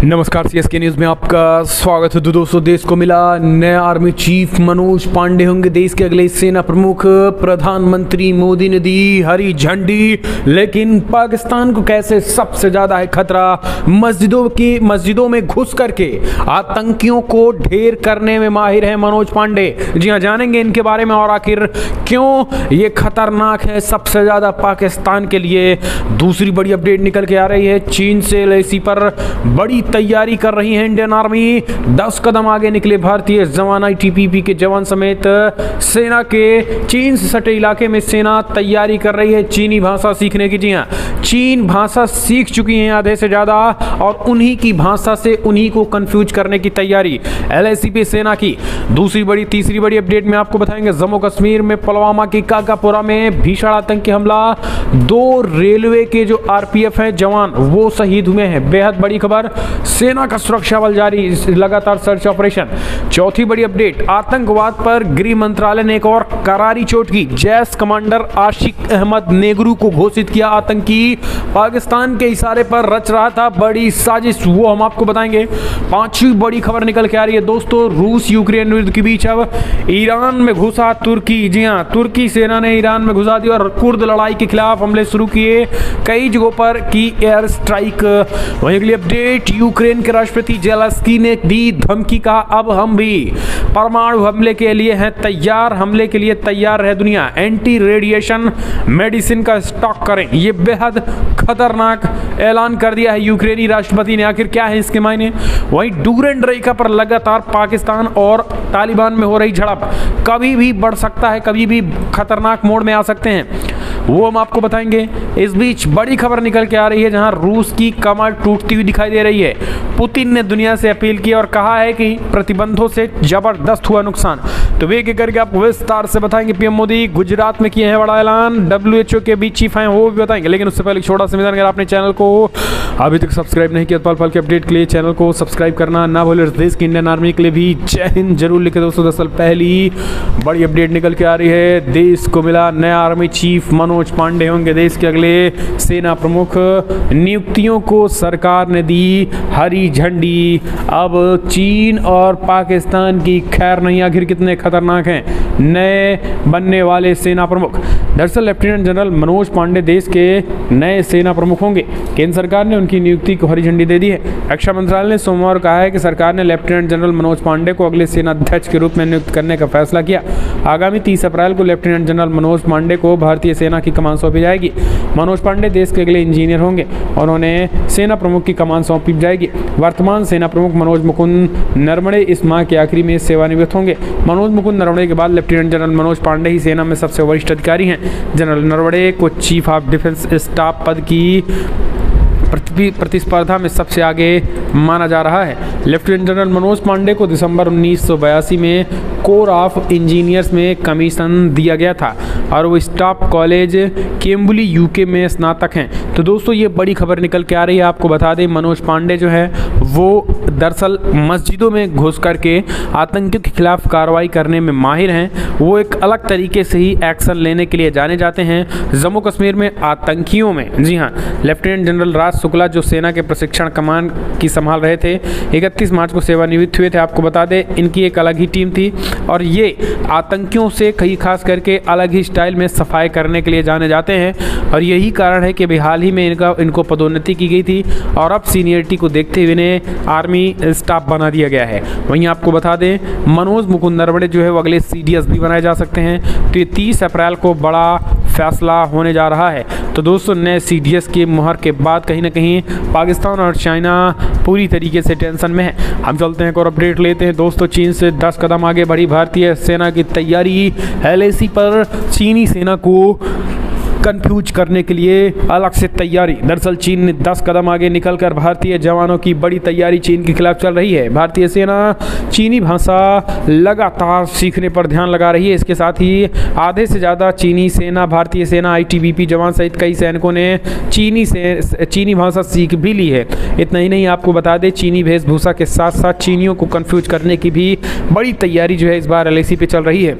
नमस्कार, CSK news में आपका स्वागत है। तो दोस्तों, देश को मिला नया आर्मी चीफ मनोज पांडे होंगे देश के अगले सेना प्रमुख। प्रधानमंत्री मोदी ने दी हरी झंडी। लेकिन पाकिस्तान को कैसे सबसे ज्यादा है खतरा? मस्जिदों में घुस करके आतंकियों को ढेर करने में माहिर है मनोज पांडे। जी हाँ, जानेंगे इनके बारे में और आखिर क्यों ये खतरनाक है सबसे ज्यादा पाकिस्तान के लिए। दूसरी बड़ी अपडेट निकल के आ रही है, चीन से एलएसी पर बड़ी तैयारी कर रही है इंडियन आर्मी। 10 कदम आगे निकले भारतीय जवान। आईटीबीपी के जवान समेत सेना के चीन से सटे इलाके में सेना तैयारी कर रही है चीनी भाषा सीखने की। जी हाँ, चीन भाषा सीख चुकी है आधे से ज्यादा और उन्हीं की भाषा से उन्हीं को कंफ्यूज करने की तैयारी एलएसी पे सेना की। तीसरी बड़ी अपडेट में आपको बताएंगे, जम्मू कश्मीर में पुलवामा की काकापुरा में भीषण आतंकी हमला। 2 रेलवे के जो आरपीएफ है जवान वो शहीद हुए हैं। बेहद बड़ी खबर, सेना का सुरक्षा बल जारी, लगातार सर्च ऑपरेशन। चौथी बड़ी अपडेट, आतंकवाद पर गृह मंत्रालय ने एक और करारी चोट की। जैश कमांडर आशिक अहमद नेगरू को घोषित किया आतंकी। पाकिस्तान के इशारे पर रच रहा था बड़ी साजिश, वो हम आपको बताएंगे। पांचवी बड़ी खबर निकल के आ रही है दोस्तों, रूस यूक्रेन युद्ध के बीच अब ईरान में घुसा तुर्की। जी हाँ, तुर्की सेना ने ईरान में घुसा दी और कुर्द लड़ाई के खिलाफ हमले शुरू किए। कई जगहों पर की एयर स्ट्राइक। वहीं अगली अपडेट, यूक्रेन के राष्ट्रपति जेलेंस्की ने दी धमकी, कहा अब हम भी परमाणु हमले के लिए हैं तैयार। हमले के लिए तैयार रहे दुनिया। एंटी रेडिएशन मेडिसिन का स्टॉक करें, ये बेहद खतरनाक ऐलान कर दिया है यूक्रेनी राष्ट्रपति ने। आखिर क्या है इसके मायने? वहीं डूरेंड रेखा पर लगातार पाकिस्तान और तालिबान में हो रही झड़प, कभी भी बढ़ सकता है, कभी भी खतरनाक मोड़ में आ सकते हैं, वो हम आपको बताएंगे। इस बीच बड़ी खबर निकल के आ रही है जहां रूस की कमर टूटती हुई दिखाई दे रही है। पुतिन ने दुनिया से अपील की और कहा है कि प्रतिबंधों से जबरदस्त हुआ नुकसान। तो वे करके आपको विस्तार से बताएंगे। पीएम मोदी गुजरात में किए हैं बड़ा ऐलान। डब्ल्यूएचओ के बीच चीफ हैं, वो भी बताएंगे। लेकिन उससे पहले छोटा सा निवेदन, अगर आपने चैनल को अभी तक सब्सक्राइब नहीं किया, पल पल के अपडेट के लिए चैनल को सब्सक्राइब करना ना भूलें। देश की इंडियन आर्मी के लिए भी जय हिंद जरूर लिखे दोस्तों। दरअसल पहली बड़ी अपडेट निकल के आ रही है, देश को मिला नया आर्मी चीफ मनोज पांडे होंगे देश के अगले सेना प्रमुख। नियुक्तियों को सरकार ने दी हरी झंडी। अब चीन और पाकिस्तान की खैर नहीं। आखिर कितने खतरनाक हैं नए बनने वाले सेना प्रमुख? दरअसल लेफ्टिनेंट जनरल मनोज पांडे देश के नए सेना प्रमुख होंगे। केंद्र सरकार ने उनकी नियुक्ति को हरी झंडी दे दी है। रक्षा मंत्रालय ने सोमवार कहा है कि सरकार ने लेफ्टिनेंट जनरल मनोज पांडे को अगले सेना अध्यक्ष के रूप में नियुक्त करने का फैसला किया। आगामी 30 अप्रैल को लेफ्टिनेंट जनरल मनोज पांडे को भारतीय सेना की कमान सौंपी जाएगी। मनोज पांडे देश के अगले इंजीनियर होंगे और उन्हें सेना प्रमुख की कमान सौंपी जाएगी। वर्तमान सेना प्रमुख मनोज मुकुंद नरवणे इस माह के आखिरी में सेवानिवृत्त होंगे। मनोज मुकुंद नरवणे के बाद लेफ्टिनेंट जनरल मनोज पांडे ही सेना में सबसे वरिष्ठ अधिकारी हैं। जनरल नरवणे को चीफ ऑफ डिफेंस स्टाफ पद की प्रतिस्पर्धा में सबसे आगे माना जा रहा है। लेफ्टिनेंट जनरल मनोज पांडे को दिसंबर 1982 में कोर ऑफ इंजीनियर्स में कमीशन दिया गया था और वो स्टाफ कॉलेज केम्बली यूके में स्नातक हैं। तो दोस्तों, ये बड़ी खबर निकल के आ रही है। आपको बता दें, मनोज पांडे जो है वो दरअसल मस्जिदों में घुस करके आतंकियों के खिलाफ कार्रवाई करने में माहिर हैं। वो एक अलग तरीके से ही एक्शन लेने के लिए जाने जाते हैं जम्मू कश्मीर में आतंकियों में। जी हाँ, लेफ्टिनेंट जनरल राज शुक्ला जो सेना के प्रशिक्षण कमान की संभाल रहे थे, 31 मार्च को सेवानिवृत्त हुए थे। आपको बता दें, इनकी एक अलग ही टीम थी और ये आतंकियों से कई खास करके अलग ही स्टाइल में सफाई करने के लिए जाने जाते हैं और यही कारण है कि हाल ही में इनको पदोन्नति की गई थी और अब सीनियरिटी को देखते हुए इन्हें आर्मी स्टाफ बना दिया गया है। वहीं आपको बता दें, मनोज मुकुंद नरवणे जो है वो अगले सीडीएस भी बनाए जा सकते हैं। तो ये 30 अप्रैल को बड़ा फैसला होने जा रहा है। तो दोस्तों, नए सीडीएस की मुहर के बाद कहीं ना कहीं पाकिस्तान और चाइना पूरी तरीके से टेंशन में है। हम चलते हैं और अपडेट लेते हैं दोस्तों। चीन से 10 कदम आगे बढ़ी भारतीय सेना की तैयारी। एलएसी पर चीनी सेना को कंफ्यूज करने के लिए अलग से तैयारी। दरअसल चीन ने 10 कदम आगे निकलकर भारतीय जवानों की बड़ी तैयारी चीन के खिलाफ चल रही है। भारतीय सेना चीनी भाषा लगातार सीखने पर ध्यान लगा रही है। इसके साथ ही आधे से ज़्यादा चीनी सेना, भारतीय सेना, आईटीबीपी जवान सहित कई सैनिकों ने चीनी भाषा सीख भी ली है। इतना ही नहीं, आपको बता दें, चीनी वेशभूषा के साथ साथ चीनियों को कंफ्यूज करने की भी बड़ी तैयारी जो है इस बार एलएसी पे चल रही है।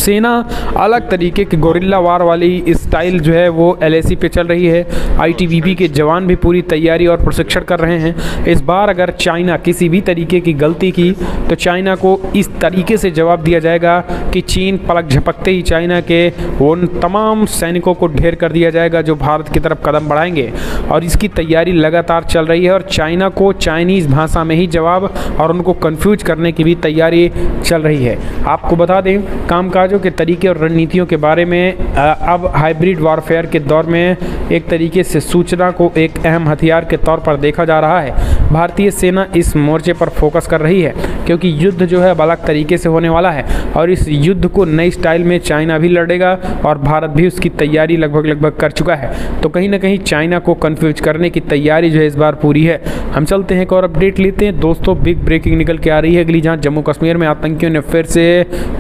सेना अलग तरीके के गोरिल्ला वार वाली स्टाइल जो है वो LAC पे चल रही है। ITBP के जवान भी पूरी तैयारी और प्रशिक्षण कर रहे हैं। इस बार अगर चाइना किसी भी तरीके की गलती की तो चाइना को इस तरीके से जवाब दिया जाएगा कि चीन पलक झपकते ही चाइना के उन तमाम सैनिकों को ढेर कर दिया जाएगा जो भारत की तरफ कदम बढ़ाएंगे। और इसकी तैयारी लगातार चल रही है और चाइना को चाइनीज़ भाषा में ही जवाब और उनको कंफ्यूज करने की भी तैयारी चल रही है। आपको बता दें कामकाजों के तरीके और रणनीतियों के बारे में अब हाइब्रिड वॉरफेयर के दौर में एक तरीके से सूचना को एक अहम हथियार के तौर पर देखा जा रहा है। भारतीय सेना इस मोर्चे पर फोकस कर रही है क्योंकि युद्ध जो है अलग तरीके से होने वाला है और इस युद्ध को नई स्टाइल में चाइना भी लड़ेगा और भारत भी उसकी तैयारी लगभग कर चुका है। तो कहीं ना कहीं चाइना को कंफ्यूज करने की तैयारी जो है इस बार पूरी है। हम चलते हैं एक और अपडेट लेते हैं दोस्तों। बिग ब्रेकिंग निकल के आ रही है अगली, जहां जम्मू कश्मीर में आतंकियों ने फिर से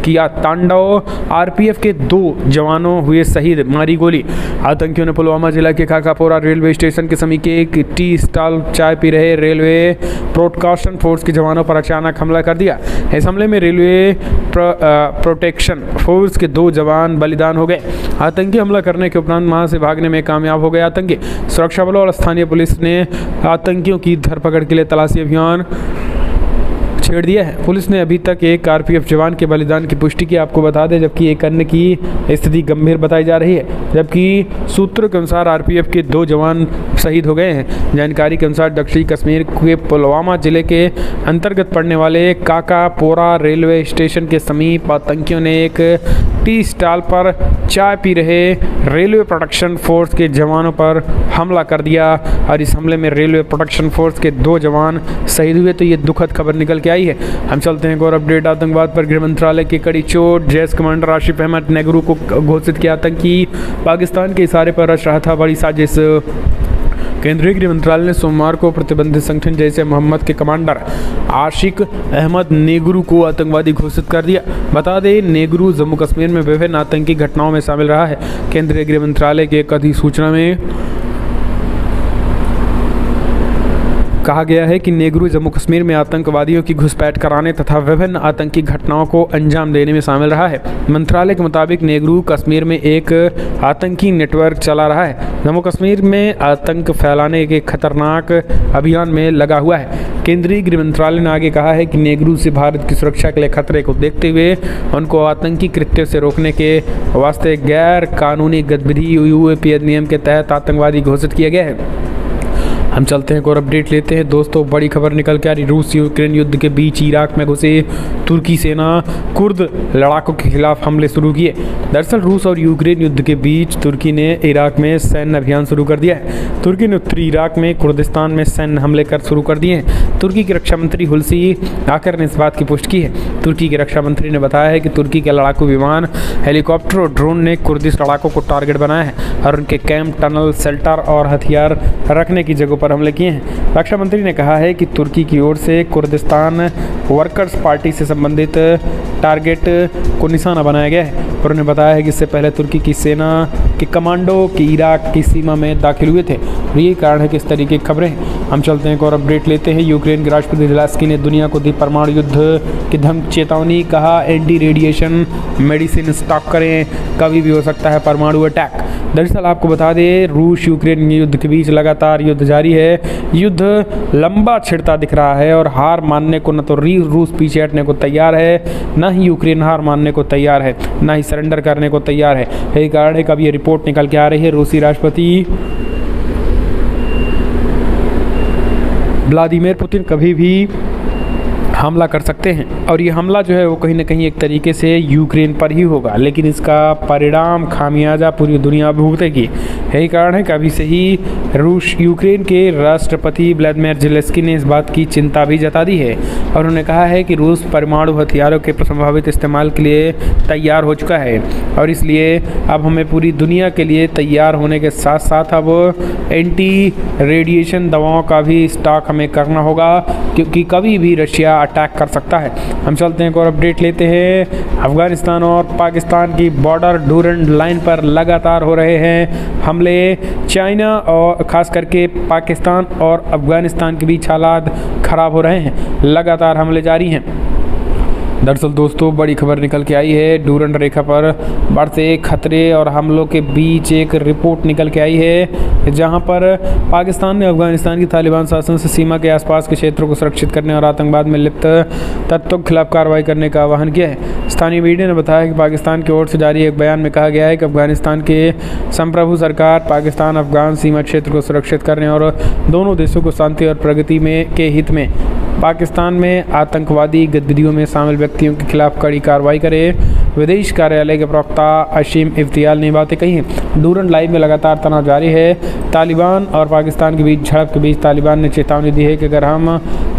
किया तांडव। RPF के 2 जवानों हुए शहीद, मारी गोली। आतंकियों ने पुलवामा जिला के काकापोरा रेलवे स्टेशन के समीप एक टी स्टॉल चाय पी रहे रेलवे ब्रॉडकास्टिंग फोर्स के जवानों पर अचानक हमला कर दिया। इस हमले में रेलवे प्रोटेक्शन फोर्स के 2 जवान बलिदान हो गए। आतंकी हमला करने के उपरांत वहां से भागने में कामयाब हो गए आतंकी। सुरक्षा बलों और स्थानीय पुलिस ने आतंकियों की धरपकड़ के लिए तलाशी अभियान छेड़ दिया है। पुलिस ने अभी तक एक RPF जवान के बलिदान की पुष्टि की, आपको बता दें, जबकि एक अन्य की स्थिति गंभीर बताई जा रही है। जबकि सूत्रों के अनुसार RPF के 2 जवान शहीद हो गए हैं। जानकारी के अनुसार दक्षिणी कश्मीर के पुलवामा जिले के अंतर्गत पड़ने वाले काकापोरा रेलवे स्टेशन के समीप आतंकियों ने एक टी स्टॉल पर चाय पी रहे रेलवे प्रोटेक्शन फोर्स के जवानों पर हमला कर दिया और इस हमले में रेलवे प्रोटेक्शन फोर्स के 2 जवान शहीद हुए। तो ये दुखद खबर निकल के आई है। हम चलते हैं और अपडेट आतंकवाद पर। गृह मंत्रालय की कड़ी चोट, जैश कमांडर आसिफ अहमद नेगरू को घोषित किया आतंकी, पाकिस्तान के इशारे पर रच रहा था बड़ी साजिश। केंद्रीय गृह मंत्रालय ने सोमवार को प्रतिबंधित संगठन जैसे मोहम्मद के कमांडर आशिक अहमद नेगरू को आतंकवादी घोषित कर दिया। बता दें नेगरू जम्मू कश्मीर में विभिन्न आतंकी घटनाओं में शामिल रहा है। केंद्रीय गृह मंत्रालय की एक अधिसूचना में कहा गया है कि नेगरू जम्मू कश्मीर में आतंकवादियों की घुसपैठ कराने तथा विभिन्न आतंकी घटनाओं को अंजाम देने में शामिल रहा है। मंत्रालय के मुताबिक नेगरू कश्मीर में एक आतंकी नेटवर्क चला रहा है। जम्मू कश्मीर में आतंक फैलाने के खतरनाक अभियान में लगा हुआ है। केंद्रीय गृह मंत्रालय ने आगे कहा है कि नेगरू से भारत की सुरक्षा के लिए खतरे को देखते हुए उनको आतंकी कृत्यों से रोकने के वास्ते गैर कानूनी गतिविधि UAP अधिनियम के तहत आतंकवादी घोषित किया गया है। हम चलते हैं और अपडेट लेते हैं दोस्तों। बड़ी खबर निकल के आ रही, रूस यूक्रेन युद्ध के बीच इराक में घुसे तुर्की सेना कुर्द लड़ाकों के खिलाफ हमले शुरू किए। दरअसल रूस और यूक्रेन युद्ध के बीच तुर्की ने इराक में सैन्य अभियान शुरू कर दिया है। तुर्की ने उत्तरी इराक में कुर्दिस्तान में सैन्य हमले कर शुरू कर दिए हैं। तुर्की की रक्षा मंत्री हुलसी आकर ने इस बात की पुष्टि की है। तुर्की के रक्षा मंत्री ने बताया है कि तुर्की के लड़ाकू विमान, हेलीकॉप्टर और ड्रोन ने कुर्दिश लड़ाकों को टारगेट बनाया है और उनके कैंप, टनल, शेल्टर और हथियार रखने की जगहों पर हमले किए हैं। रक्षा मंत्री ने कहा है कि तुर्की की ओर से कुर्दिस्तान वर्कर्स पार्टी से संबंधित टारगेट को निशाना बनाया गया है और उन्होंने बताया है कि इससे पहले तुर्की की सेना के कमांडो की इराक की सीमा में दाखिल हुए थे। यही कारण है कि इस तरीके की खबरें। हम चलते हैं और अपडेट लेते हैं। यूक्रेन के राष्ट्रपति ज़ेलेंस्की ने दुनिया को दी परमाणु युद्ध की धमकी चेतावनी, कहा एंटी रेडिएशन मेडिसिन स्टॉक करें, कभी भी हो सकता है परमाणु अटैक। दरअसल आपको बता दें रूस यूक्रेन युद्ध के बीच लगातार युद्ध जारी है। युद्ध लंबा छिड़ता दिख रहा है और हार मानने को न तो रूस पीछे हटने को तैयार है, न ही यूक्रेन हार मानने को तैयार है, न ही सरेंडर करने को तैयार है। यही कारण है कि अब ये रिपोर्ट निकल के आ रही है रूसी राष्ट्रपति व्लादिमीर पुतिन कभी भी हमला कर सकते हैं और ये हमला जो है वो कहीं ना कहीं एक तरीके से यूक्रेन पर ही होगा, लेकिन इसका परिणाम खामियाजा पूरी दुनिया भुगतेगी। यही कारण है कि अभी से ही रूस यूक्रेन के राष्ट्रपति व्लादिमीर ज़ेलेंस्की ने इस बात की चिंता भी जता दी है और उन्होंने कहा है कि रूस परमाणु हथियारों के संभावित इस्तेमाल के लिए तैयार हो चुका है और इसलिए अब हमें पूरी दुनिया के लिए तैयार होने के साथ साथ अब एंटी रेडिएशन दवाओं का भी स्टॉक हमें करना होगा, क्योंकि कभी भी रशिया अटैक कर सकता है। हम चलते हैं और अपडेट लेते हैं। अफगानिस्तान और पाकिस्तान की बॉर्डर डूरंड लाइन पर लगातार हो रहे हैं हमले। चाइना और खास करके पाकिस्तान और अफगानिस्तान के बीच हालात खराब हो रहे हैं, लगातार हमले जारी हैं। दरअसल दोस्तों बड़ी खबर निकल के आई है। डूरंड रेखा पर बढ़ते खतरे और हमलों के बीच एक रिपोर्ट निकल के आई है, जहां पर पाकिस्तान ने अफगानिस्तान की तालिबान शासन से सीमा के आसपास के क्षेत्रों को सुरक्षित करने और आतंकवाद में लिप्त तत्वों के खिलाफ कार्रवाई करने का आह्वान किया है। स्थानीय मीडिया ने बताया कि पाकिस्तान की ओर से जारी एक बयान में कहा गया है कि अफगानिस्तान के संप्रभु सरकार पाकिस्तान अफगान सीमा क्षेत्र को सुरक्षित करने और दोनों देशों को शांति और प्रगति के हित में पाकिस्तान में आतंकवादी गतिविधियों में शामिल व्यक्तियों के खिलाफ कड़ी कार्रवाई करे। विदेश कार्यालय के प्रवक्ता अशीम इफ्तियाल ने बातें कही हैं। डूरंड लाइव में लगातार तनाव जारी है। तालिबान और पाकिस्तान के बीच झड़प के बीच तालिबान ने चेतावनी दी है कि अगर हम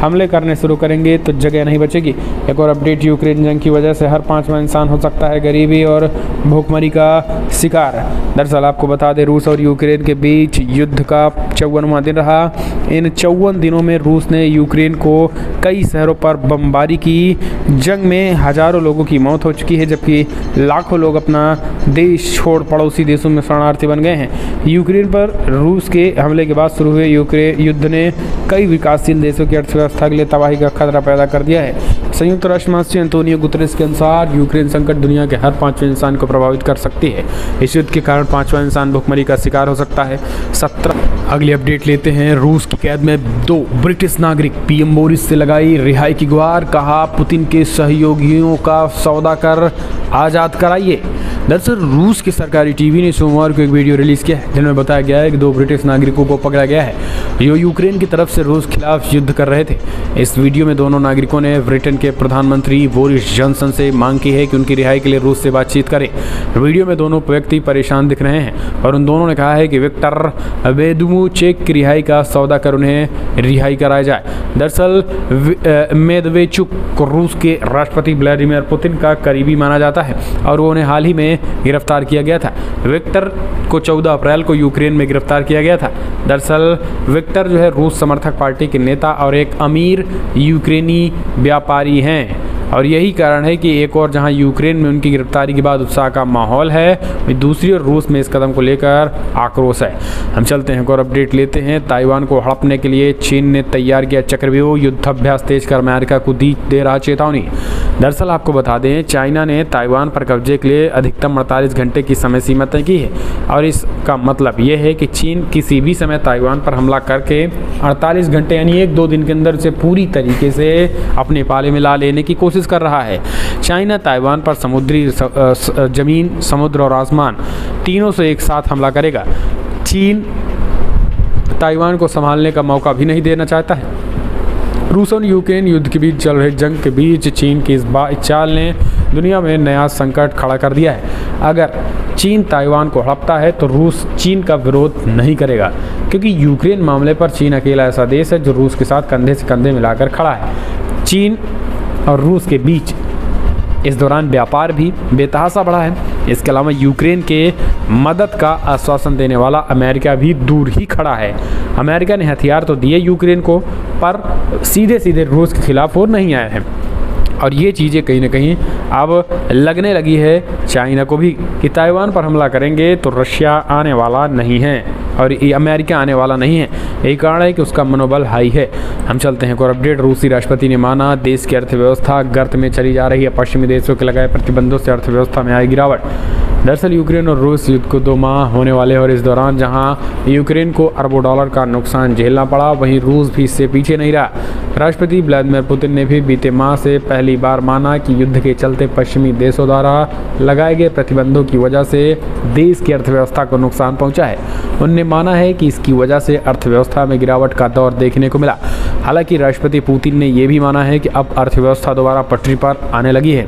हमले करने शुरू करेंगे तो जगह नहीं बचेगी। एक और अपडेट, यूक्रेन जंग की वजह से हर 5वां इंसान हो सकता है गरीबी और भूखमरी का शिकार। दरअसल आपको बता दें, रूस और यूक्रेन के बीच युद्ध का 54वां दिन रहा। इन 54 दिनों में रूस ने यूक्रेन को कई शहरों पर बमबारी की। जंग में हजारों लोगों की मौत हो चुकी है, जबकि लाखों लोग अपना देश छोड़ पड़ोसी देशों में शरणार्थी बन गए हैं। यूक्रेन पर रूस के हमले के बाद शुरू हुए यूक्रेन युद्ध ने कई विकासशील देशों की अर्थव्यवस्था के लिए तबाही का खतरा पैदा कर दिया है। संयुक्त राष्ट्र महासचिव एंटोनियो गुतेरेस के अनुसार यूक्रेन संकट दुनिया के हर 5वें इंसान को प्रभावित कर सकती है। इस युद्ध के कारण 5वां इंसान भूखमरी का शिकार हो सकता है। 17 अगली अपडेट लेते हैं। रूस की कैद में 2 ब्रिटिश नागरिक, पीएम बोरिस से लगाई रिहाई की गुहार। कहा पुतिन के सहयोगियों का सौदा कर आज़ाद कराइए। दरअसल रूस के सरकारी टीवी ने सोमवार को एक वीडियो रिलीज किया है, जिनमें बताया गया है कि 2 ब्रिटिश नागरिकों को पकड़ा गया है जो यूक्रेन की तरफ से रूस खिलाफ युद्ध कर रहे थे। इस वीडियो में दोनों नागरिकों ने ब्रिटेन के प्रधानमंत्री बोरिस जॉनसन से मांग की है कि उनकी रिहाई के लिए रूस से बातचीत करें। वीडियो में दोनों व्यक्ति परेशान दिख रहे हैं और उन दोनों ने कहा है कि विक्टर वेदुमुचेक की रिहाई का सौदा कर उन्हें रिहाई कराया जाए। दरअसल मेदवेचुक को रूस के राष्ट्रपति व्लादिमीर पुतिन का करीबी माना जाता है और वो उन्हें हाल ही में गिरफ्तार किया गया था। विक्टर को 14 अप्रैल को यूक्रेन में गिरफ्तार किया गया था। दरअसल विक्टर जो है रूस समर्थक पार्टी के नेता और एक अमीर यूक्रेनी व्यापारी हैं और यही कारण है कि एक और जहां यूक्रेन में उनकी गिरफ्तारी के बाद उत्साह का माहौल है, दूसरी ओर रूस में इस कदम को लेकर आक्रोश है। हम चलते हैं और अपडेट लेते हैं। ताइवान को हड़पने के लिए चीन ने तैयार किया चक्रव्यूह, युद्धाभ्यास तेज कर अमेरिका को दे रहा चेतावनी। दरअसल आपको बता दें, चाइना ने ताइवान पर कब्जे के लिए अधिकतम 48 घंटे की समय सीमा तय की है और इसका मतलब यह है कि चीन किसी भी समय ताइवान पर हमला करके 48 घंटे यानी 1-2 दिन के अंदर से पूरी तरीके से अपने पाले में ला लेने की कोशिश कर रहा है। चाइना ताइवान पर समुद्री जमीन, समुद्र और आसमान तीनों से एक साथ हमला करेगा। चीन ताइवान को संभालने का मौका भी नहीं देना चाहता है। रूस और यूक्रेन युद्ध के बीच चल रहे जंग के बीच चीन की इस चाल ने दुनिया में नया संकट खड़ा कर दिया है। अगर चीन ताइवान को हड़पता है तो रूस चीन का विरोध नहीं करेगा, क्योंकि यूक्रेन मामले पर चीन अकेला ऐसा देश है जो रूस के साथ कंधे से कंधे मिलाकर खड़ा है। चीन और रूस के बीच इस दौरान व्यापार भी बेतहाशा बढ़ा है। इसके अलावा यूक्रेन के मदद का आश्वासन देने वाला अमेरिका भी दूर ही खड़ा है। अमेरिका ने हथियार तो दिए यूक्रेन को, पर सीधे सीधे रूस के खिलाफ और नहीं आए हैं और ये चीज़ें कहीं ना कहीं अब लगने लगी है चाइना को भी कि ताइवान पर हमला करेंगे तो रशिया आने वाला नहीं है और ये अमेरिका आने वाला नहीं है। यही कारण है कि उसका मनोबल हाई है। हम चलते हैं और अपडेट। रूसी राष्ट्रपति ने माना देश की अर्थव्यवस्था गर्त में चली जा रही है, पश्चिमी देशों के लगाए प्रतिबंधों से अर्थव्यवस्था में आई गिरावट। दरअसल यूक्रेन और रूस युद्ध को 2 माह होने वाले और इस दौरान जहां यूक्रेन को अरबों डॉलर का नुकसान झेलना पड़ा, वहीं रूस भी इससे पीछे नहीं रहा। राष्ट्रपति व्लादिमीर पुतिन ने भी बीते माह से पहली बार माना कि युद्ध के चलते पश्चिमी देशों द्वारा लगाए गए प्रतिबंधों की वजह से देश की अर्थव्यवस्था को नुकसान पहुंचा है। उन्होंने माना है कि इसकी वजह से अर्थव्यवस्था में गिरावट का दौर देखने को मिला। हालांकि राष्ट्रपति पुतिन ने यह भी माना है कि अब अर्थव्यवस्था दोबारा पटरी पर आने लगी है।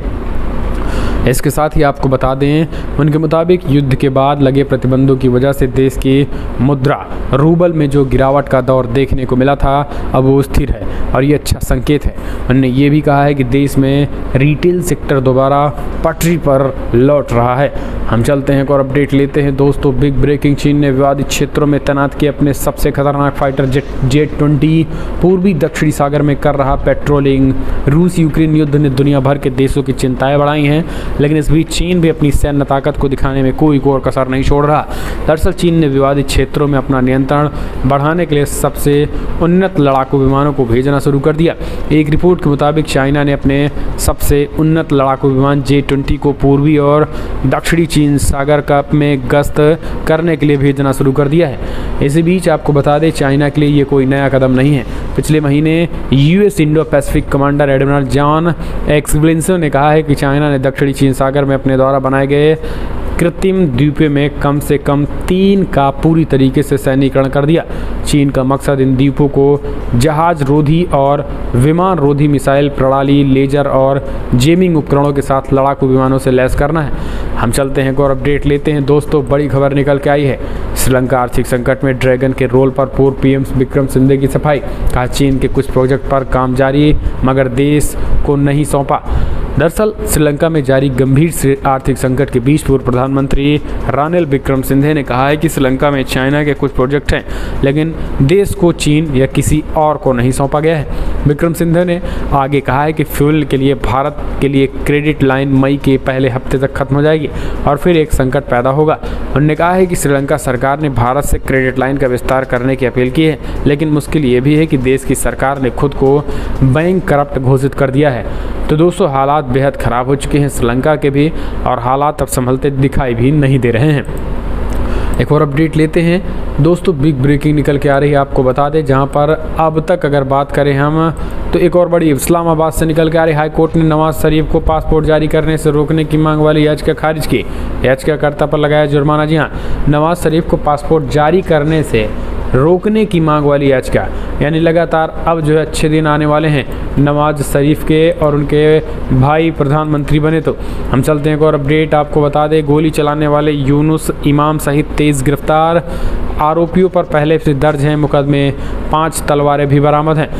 इसके साथ ही आपको बता दें, उनके मुताबिक युद्ध के बाद लगे प्रतिबंधों की वजह से देश की मुद्रा रूबल में जो गिरावट का दौर देखने को मिला था अब वो स्थिर है और ये अच्छा संकेत है। उन्होंने ये भी कहा है कि देश में रिटेल सेक्टर दोबारा पटरी पर लौट रहा है। हम चलते हैं और अपडेट लेते हैं दोस्तों। बिग ब्रेकिंग, चीन ने विवादित क्षेत्रों में तैनात किए अपने सबसे खतरनाक फाइटर जेट 20 पूर्वी दक्षिणी सागर में कर रहा पेट्रोलिंग। रूस यूक्रेन युद्ध ने दुनिया भर के देशों की चिंताएं बढ़ाई हैं। लेकिन इस बीच चीन भी अपनी सैन्य ताकत को दिखाने में कोई कोर कसर नहीं छोड़ रहा। दरअसल चीन ने विवादित क्षेत्रों में अपना नियंत्रण बढ़ाने के लिए सबसे उन्नत लड़ाकू विमानों को भेजना शुरू कर दिया। एक रिपोर्ट के मुताबिक चाइना ने अपने सबसे उन्नत लड़ाकू विमान J-20 को पूर्वी और दक्षिणी चीन सागर कप में गश्त करने के लिए भेजना शुरू कर दिया है। इसी बीच आपको बता दें, चाइना के लिए ये कोई नया कदम नहीं है। पिछले महीने US Indo Pacific commander admiral John X Williamson ने कहा है कि चाइना ने दक्षिणी चीन सागर में अपने द्वारा बनाए गए कृत्रिम द्वीपों में कम से कम 3 का पूरी तरीके से सैन्यीकरण कर दिया। चीन का मकसद इन द्वीपों को जहाज रोधी और विमान रोधी मिसाइल प्रणाली, लेजर और जेमिंग उपकरणों के साथ लड़ाकू विमानों से लैस करना है। हम चलते हैं और अपडेट लेते हैं। दोस्तों, बड़ी खबर निकल के आई है। श्रीलंका आर्थिक संकट में ड्रैगन के रोल पर पूर्व पीएम विक्रम सिंघे की सफाई। कहा, चीन के कुछ प्रोजेक्ट पर काम जारी मगर देश को नहीं सौंपा। दरअसल श्रीलंका में जारी गंभीर आर्थिक संकट के बीच पूर्व प्रधानमंत्री रानिल विक्रमसिंघे ने कहा है कि श्रीलंका में चाइना के कुछ प्रोजेक्ट हैं, लेकिन देश को चीन या किसी और को नहीं सौंपा गया है। विक्रमसिंघे ने आगे कहा है कि फ्यूल के लिए भारत के लिए क्रेडिट लाइन मई के पहले हफ्ते तक खत्म हो जाएगी और फिर एक संकट पैदा होगा। उन्होंने कहा है कि श्रीलंका सरकार ने भारत से क्रेडिट लाइन का विस्तार करने की अपील की है, लेकिन मुश्किल ये भी है कि देश की सरकार ने खुद को बैंक करप्ट घोषित कर दिया है। तो दोस्तों, हालात बेहद ख़राब हो चुके हैं श्रीलंका के भी, और हालात अब संभलते दिखाई भी नहीं दे रहे हैं। एक और अपडेट लेते हैं। दोस्तों, बिग ब्रेकिंग निकल के आ रही है, आपको बता दें, जहां पर अब तक अगर बात करें हम तो एक और बड़ी इस्लामाबाद से निकल के आ रही। हाई कोर्ट ने नवाज शरीफ को पासपोर्ट जारी करने से रोकने की मांग वाली याचिका खारिज की। याचिकाकर्ता पर लगाया जुर्माना। जी हाँ, नवाज शरीफ को पासपोर्ट जारी करने से रोकने की मांग वाली याचिका, यानी लगातार अब जो है अच्छे दिन आने वाले हैं नवाज शरीफ के और उनके भाई प्रधानमंत्री बने। तो हम चलते हैं और अपडेट आपको बता दें। गोली चलाने वाले यूनुस इमाम सहित 23 गिरफ्तार। आरोपियों पर पहले से दर्ज हैं मुकदमे। 5 तलवारें भी बरामद हैं।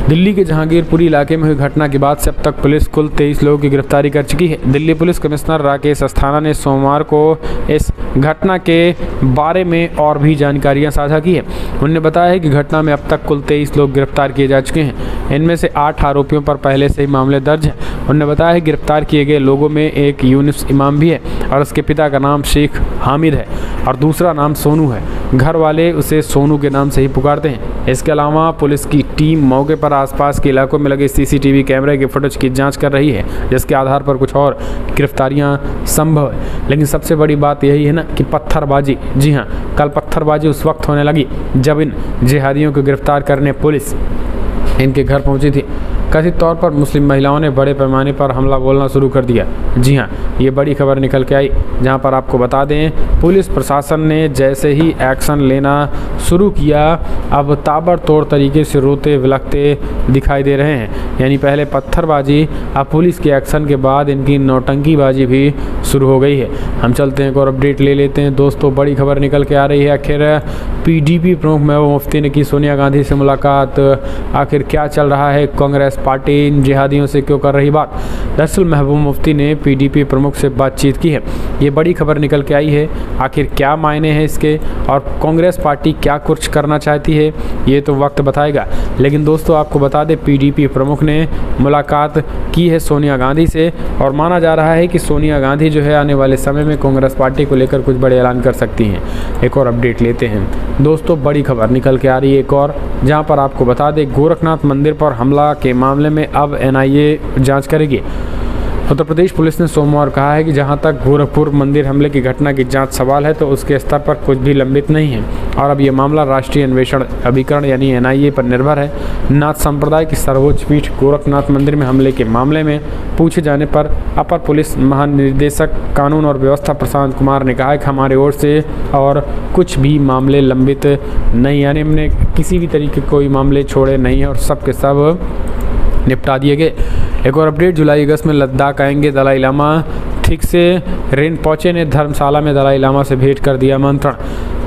दिल्ली के जहांगीरपुरी इलाके में हुई घटना के बाद से अब तक पुलिस कुल 23 लोगों की गिरफ्तारी कर चुकी है। दिल्ली पुलिस कमिश्नर राकेश अस्थाना ने सोमवार को इस घटना के बारे में और भी जानकारियां साझा की है। उन्होंने बताया है कि घटना में अब तक कुल 23 लोग गिरफ्तार किए जा चुके हैं। इनमें से 8 आरोपियों पर पहले से ही मामले दर्ज हैं। उन्होंने बताया है गिरफ्तार किए गए लोगों में एक यूनुस इमाम भी है और उसके पिता का नाम शेख हामिद है और दूसरा नाम सोनू है। घर वाले उसे सोनू के नाम से ही पुकारते हैं। इसके अलावा पुलिस की टीम मौके पर आसपास के इलाकों में लगे सीसीटीवी कैमरे के फुटेज की जांच कर रही है, जिसके आधार पर कुछ और गिरफ्तारियां संभव है। लेकिन सबसे बड़ी बात यही है ना कि पत्थरबाजी, जी हाँ, कल पत्थरबाजी उस वक्त होने लगी जब इन जिहादियों को गिरफ्तार करने पुलिस इनके घर पहुंची थी। कथित तौर पर मुस्लिम महिलाओं ने बड़े पैमाने पर हमला बोलना शुरू कर दिया। जी हाँ, ये बड़ी खबर निकल के आई, जहां पर आपको बता दें पुलिस प्रशासन ने जैसे ही एक्शन लेना शुरू किया, अब ताबड़तोड़ तरीके से रोते बिलखते दिखाई दे रहे हैं। यानी पहले पत्थरबाजी, अब पुलिस के एक्शन के बाद इनकी नौटंकीबाजी भी शुरू हो गई है। हम चलते हैं और अपडेट ले लेते हैं। दोस्तों, बड़ी खबर निकल के आ रही है। आखिर पीडीपी प्रमुख महबूबा मुफ्ती ने की सोनिया गांधी से मुलाकात। आखिर क्या चल रहा है, कांग्रेस पार्टी इन जिहादियों से क्यों कर रही बात? दरअसल महबूबा मुफ्ती ने पीडीपी प्रमुख से बातचीत की है। ये बड़ी खबर निकल के आई है। आखिर क्या मायने हैं इसके और कांग्रेस पार्टी क्या कुछ करना चाहती है, ये तो वक्त बताएगा। लेकिन दोस्तों, आपको बता दें पीडीपी प्रमुख ने मुलाकात की है सोनिया गांधी से और माना जा रहा है कि सोनिया गांधी जो है आने वाले समय में कांग्रेस पार्टी को लेकर कुछ बड़े ऐलान कर सकती हैं। एक और अपडेट लेते हैं। दोस्तों, बड़ी खबर निकल के आ रही है एक और, जहां पर आपको बता दें गोरखनाथ मंदिर पर हमला के मामले में अब एनआईए जांच करेगी। उत्तर प्रदेश पुलिस ने सोमवार कहा है कि जहां तक गोरखपुर मंदिर हमले की घटना की जांच सवाल है तो उसके स्तर पर कुछ भी लंबित नहीं है और अब यह मामला राष्ट्रीय अन्वेषण अभिकरण यानी एनआईए पर निर्भर है। नाथ संप्रदाय की सर्वोच्च पीठ गोरखनाथ मंदिर में हमले के मामले में पूछे जाने पर अपर पुलिस महानिदेशक कानून और व्यवस्था प्रशांत कुमार ने कहा है कि हमारी ओर से और कुछ भी मामले लंबित नहीं, यानी हमने किसी भी तरीके के कोई मामले छोड़े नहीं है और सब के सब निपटा दिए गए। एक और अपडेट, जुलाई अगस्त में लद्दाख आएंगे दलाई लामा। ठीक से रिनपोचे ने धर्मशाला में दलाई लामा से भेंट कर दिया आमंत्रण।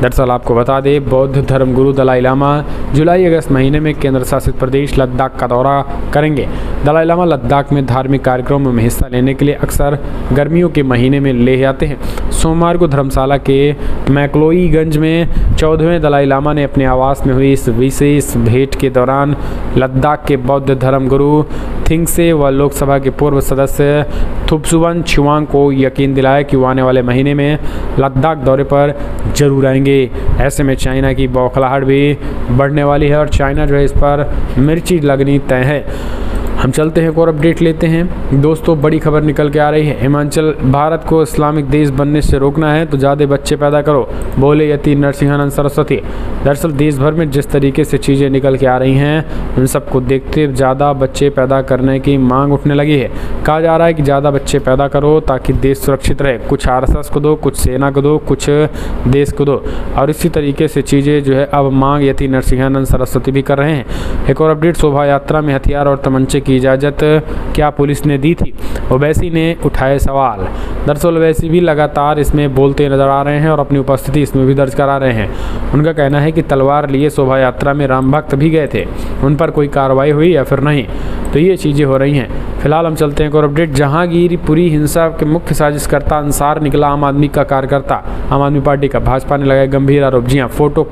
दरअसल आपको बता दें बौद्ध धर्मगुरु दलाई लामा जुलाई अगस्त महीने में केंद्र शासित प्रदेश लद्दाख का दौरा करेंगे। दलाई लामा लद्दाख में धार्मिक कार्यक्रमों में हिस्सा लेने के लिए अक्सर गर्मियों के महीने में ले जाते हैं। सोमवार को धर्मशाला के मैक्लोईगंज में 14वें दलाई लामा ने अपने आवास में हुई इस विशेष भेंट के दौरान लद्दाख के बौद्ध धर्मगुरु थिंग से व लोकसभा के पूर्व सदस्य थुपसुवन छिवांग को यकीन दिलाया कि वो आने वाले महीने में लद्दाख दौरे पर जरूर आएंगे। ऐसे में चाइना की बौखलाहट भी बढ़ने वाली है और चाइना जो है इस पर मिर्ची लगनी तय है। हम चलते हैं एक और अपडेट लेते हैं। दोस्तों बड़ी खबर निकल के आ रही है, हिमाचल भारत को इस्लामिक देश बनने से रोकना है तो ज़्यादा बच्चे पैदा करो, बोले यति नरसिंहानंद सरस्वती। दरअसल देश भर में जिस तरीके से चीज़ें निकल के आ रही हैं उन सबको देखते ज़्यादा बच्चे पैदा करने की मांग उठने लगी है। कहा जा रहा है कि ज़्यादा बच्चे पैदा करो ताकि देश सुरक्षित रहे। कुछ RSS को दो, कुछ सेना को दो, कुछ देश को दो, और इसी तरीके से चीज़ें जो है अब मांग यति नरसिंहानंद सरस्वती भी कर रहे हैं। एक और अपडेट, शोभा यात्रा में हथियार और तमंचे की इजाज़त क्या पुलिस ने दी थी, ओवैसी ने उठाए सवाल। दरअसल ओवैसी भी लगातार इसमें बोलते नजर आ रहे हैं और अपनी उपस्थिति इसमें भी दर्ज करा रहे हैं। उनका कहना है कि तलवार लिए शोभा यात्रा में राम भक्त भी गए थे, उन पर कोई कार्रवाई हुई या फिर नहीं, तो ये चीज़ें हो रही हैं। फिलहाल हम चलते हैं एक और अपडेट, जहांगीरपुरी हिंसा के मुख्य साजिशकर्ता अंसार निकला आम आदमी का कार्यकर्ता। आम आदमी पार्टी का भाजपा ने लगाए गंभीर आरोप। जी हाँ, फोटो